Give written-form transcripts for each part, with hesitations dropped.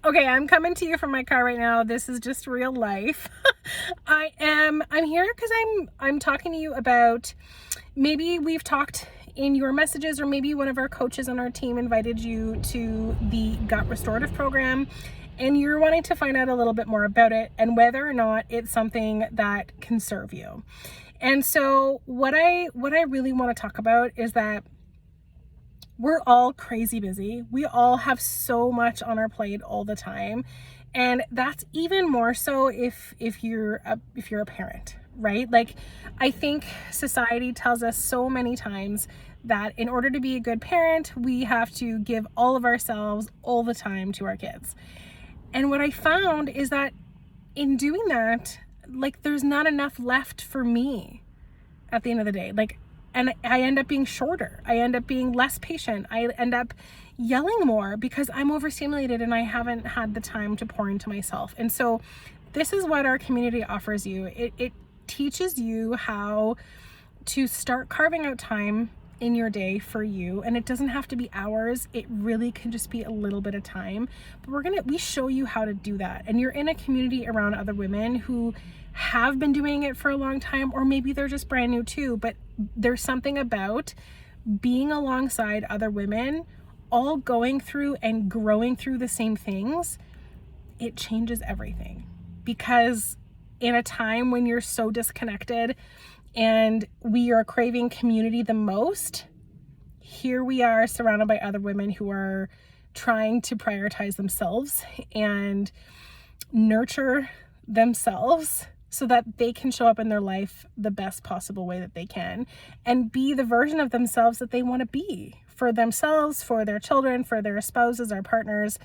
Okay, I'm coming to you from my car right now. This is just real life. I'm here because I'm talking to you about, maybe we've talked in your messages, or maybe one of our coaches on our team invited you to the gut restorative program, and you're wanting to find out a little bit more about it and whether or not it's something that can serve you. And so what I really want to talk about is that we're all crazy busy. We all have so much on our plate all the time. And that's even more so if you're a parent, right? Like, I think society tells us so many times that in order to be a good parent, we have to give all of ourselves all the time to our kids. And what I found is that in doing that, like, there's not enough left for me at the end of the day. Like, and I end up being shorter. I end up being less patient. I end up yelling more because I'm overstimulated and I haven't had the time to pour into myself. And so this is what our community offers you. It teaches you how to start carving out time in your day for you. And it doesn't have to be hours. It really can just be a little bit of time. But we show you how to do that. And you're in a community around other women who have been doing it for a long time, or maybe they're just brand new too. But there's something about being alongside other women, all going through and growing through the same things. It changes everything, because in a time when you're so disconnected and we are craving community the most, here we are surrounded by other women who are trying to prioritize themselves and nurture themselves so that they can show up in their life the best possible way that they can and be the version of themselves that they want to be for themselves, for their children, for their spouses, or partners,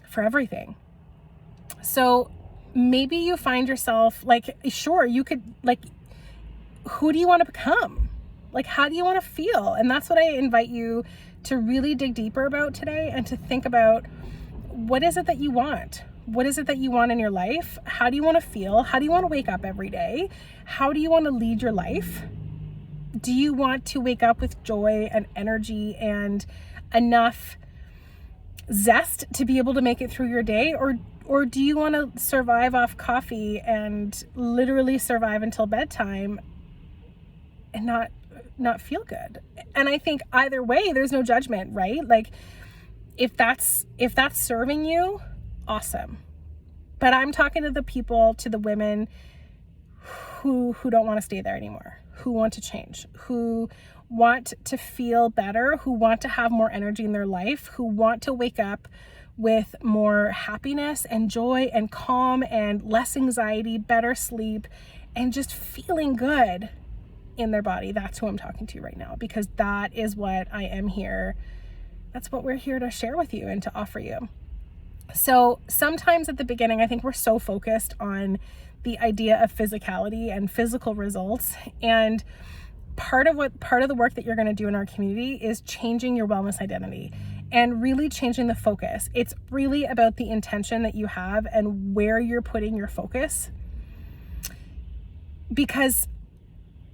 for everything. So maybe you find yourself like, sure, you could, like, who do you want to become? Like, how do you want to feel? And that's what I invite you to really dig deeper about today, and to think about, what is it that you want? What is it that you want in your life? How do you want to feel? How do you want to wake up every day? How do you want to lead your life? Do you want to wake up with joy and energy and enough zest to be able to make it through your day? Or do you want to survive off coffee and literally survive until bedtime and not feel good? And I think either way, there's no judgment, right? Like, if that's serving you, awesome. But I'm talking to the women who don't want to stay there anymore, who want to change, who want to feel better, who want to have more energy in their life, who want to wake up with more happiness and joy and calm and less anxiety, better sleep, and just feeling good in their body. That's who I'm talking to right now, because that is what I am here. That's what we're here to share with you and to offer you. So sometimes at the beginning, I think we're so focused on the idea of physicality and physical results. And part of the work that you're going to do in our community is changing your wellness identity and really changing the focus. It's really about the intention that you have and where you're putting your focus. Because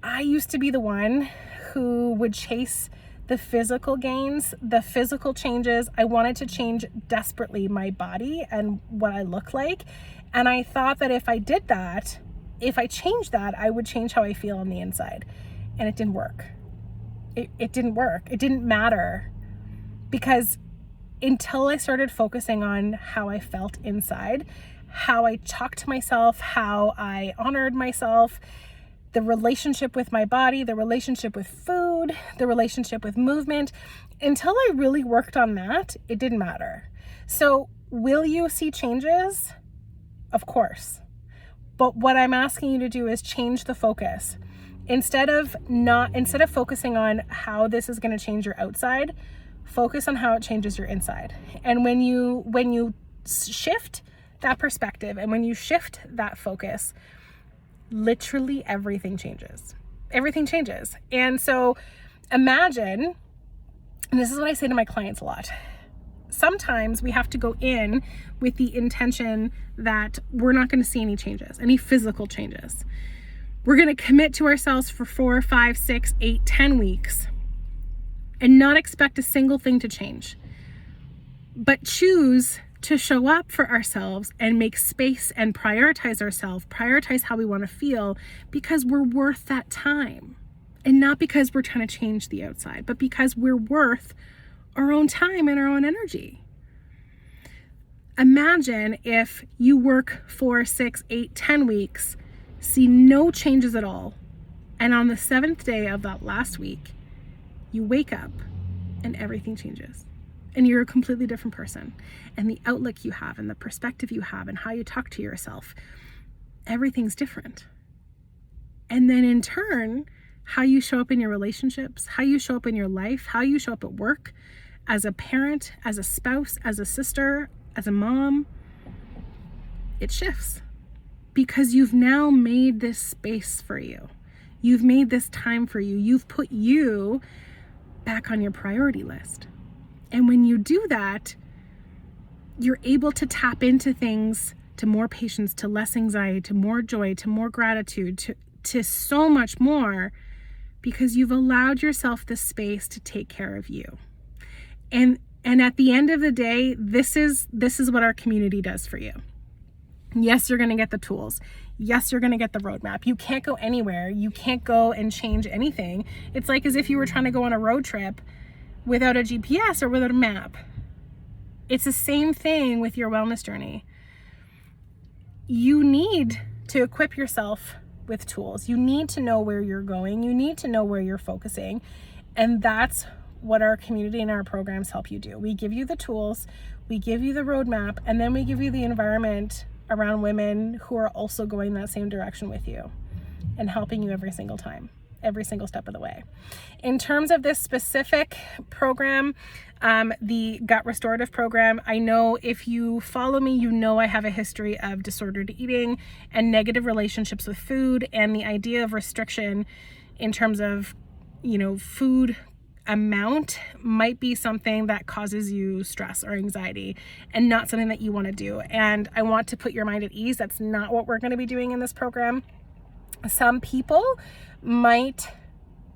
I used to be the one who would chase the physical gains, the physical changes. I wanted to change desperately my body and what I look like. And I thought that if I did that, if I changed that, I would change how I feel on the inside. And it didn't work. It didn't work. It didn't matter, because until I started focusing on how I felt inside, how I talked to myself, how I honored myself, the relationship with my body, the relationship with food, the relationship with movement, until I really worked on that, it didn't matter. So will you see changes? Of course. But what I'm asking you to do is change the focus. Instead of focusing on how this is going to change your outside, focus on how it changes your inside. And when you shift that perspective and when you shift that focus, literally everything changes. Everything changes. And so imagine, and this is what I say to my clients a lot, sometimes we have to go in with the intention that we're not going to see any changes, any physical changes. We're going to commit to ourselves for 4, 5, 6, 8, 10 weeks and not expect a single thing to change, but choose to show up for ourselves and make space and prioritize ourselves, prioritize how we want to feel, because we're worth that time. And not because we're trying to change the outside, but because we're worth our own time and our own energy. Imagine if you work 4, 6, 8, 10 weeks, see no changes at all, and on the 7th day of that last week, you wake up and everything changes. And you're a completely different person. And the outlook you have and the perspective you have and how you talk to yourself, everything's different. And then in turn, how you show up in your relationships, how you show up in your life, how you show up at work, as a parent, as a spouse, as a sister, as a mom, it shifts. Because you've now made this space for you. You've made this time for you. You've put you back on your priority list. And when you do that, you're able to tap into things, to more patience, to less anxiety, to more joy, to more gratitude, to so much more, because you've allowed yourself the space to take care of you. And at the end of the day, this is what our community does for you. Yes, you're going to get the tools. Yes, you're going to get the roadmap. You can't go anywhere. You can't go and change anything. It's like as if you were trying to go on a road trip without a GPS or without a map. It's the same thing with your wellness journey. You need to equip yourself with tools. You need to know where you're going. You need to know where you're focusing. And that's what our community and our programs help you do. We give you the tools, we give you the roadmap, and then we give you the environment around women who are also going that same direction with you and helping you every single time, every single step of the way. In terms of this specific program, the gut restorative program, I know if you follow me, you know I have a history of disordered eating and negative relationships with food, and the idea of restriction in terms of, food amount might be something that causes you stress or anxiety and not something that you want to do. And I want to put your mind at ease. That's not what we're going to be doing in this program. Some people might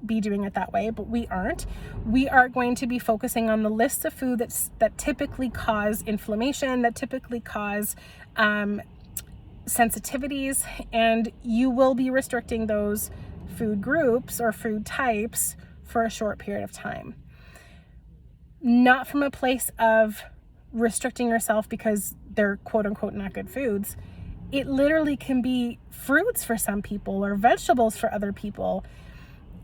be doing it that way, but we aren't. We are going to be focusing on the lists of food that typically cause inflammation, that typically cause sensitivities, and you will be restricting those food groups or food types for a short period of time. Not from a place of restricting yourself because they're quote unquote not good foods. It literally can be fruits for some people or vegetables for other people.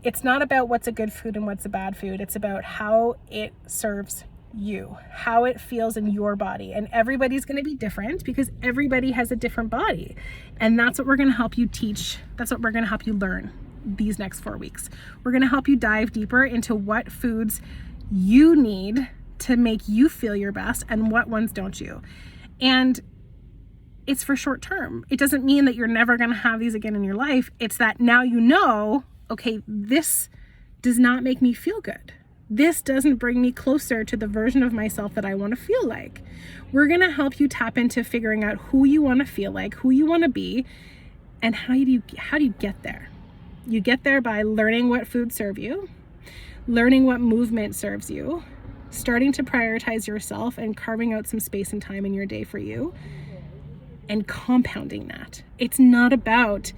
It's not about what's a good food and what's a bad food. It's about how it serves you, how it feels in your body. And everybody's going to be different because everybody has a different body. And that's what we're going to help you teach. That's what we're going to help you learn these next 4 weeks. We're going to help you dive deeper into what foods you need to make you feel your best and what ones don't you. And it's for short term. It doesn't mean that you're never going to have these again in your life. It's that now you know, okay, this does not make me feel good. This doesn't bring me closer to the version of myself that I want to feel like. We're going to help you tap into figuring out who you want to feel like, who you want to be, and how do you get there? You get there by learning what foods serve you, learning what movement serves you, starting to prioritize yourself and carving out some space and time in your day for you, and compounding that. It's not about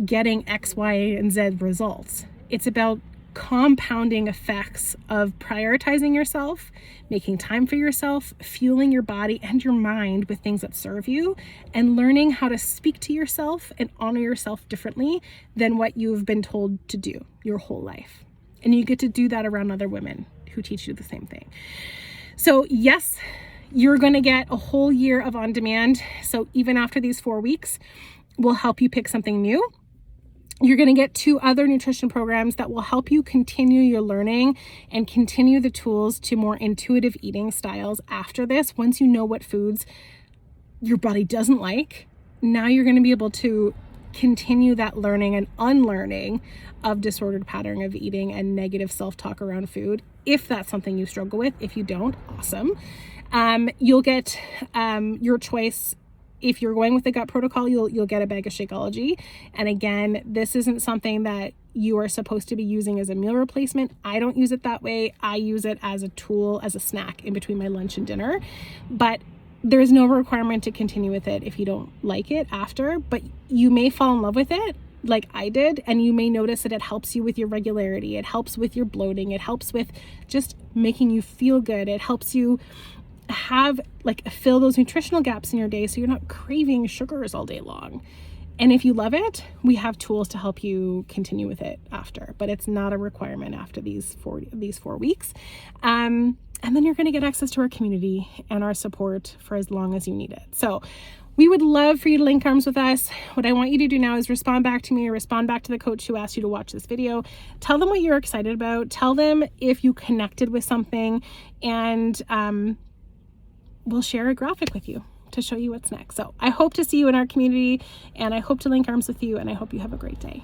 getting X, Y, and Z results. It's about compounding effects of prioritizing yourself, making time for yourself, fueling your body and your mind with things that serve you, and learning how to speak to yourself and honor yourself differently than what you've been told to do your whole life. And you get to do that around other women who teach you the same thing. So yes, you're going to get a whole year of on demand. So even after these 4 weeks, we'll help you pick something new. You're going to get 2 other nutrition programs that will help you continue your learning and continue the tools to more intuitive eating styles after this. Once you know what foods your body doesn't like, now you're going to be able to continue that learning and unlearning of disordered pattern of eating and negative self-talk around food. If that's something you struggle with, if you don't, awesome. You'll get your choice. If you're going with the gut protocol, you'll get a bag of Shakeology. And again, this isn't something that you are supposed to be using as a meal replacement. I don't use it that way. I use it as a tool, as a snack in between my lunch and dinner. But there's no requirement to continue with it if you don't like it after, but you may fall in love with it like I did, and you may notice that it helps you with your regularity, it helps with your bloating, it helps with just making you feel good, it helps you have like fill those nutritional gaps in your day so you're not craving sugars all day long. And if you love it, we have tools to help you continue with it after, but it's not a requirement after these 4 weeks. And then you're going to get access to our community and our support for as long as you need it. So we would love for you to link arms with us. What I want you to do now is respond back to me or respond back to the coach who asked you to watch this video. Tell them what you're excited about. Tell them if you connected with something, and we'll share a graphic with you to show you what's next. So I hope to see you in our community, and I hope to link arms with you, and I hope you have a great day.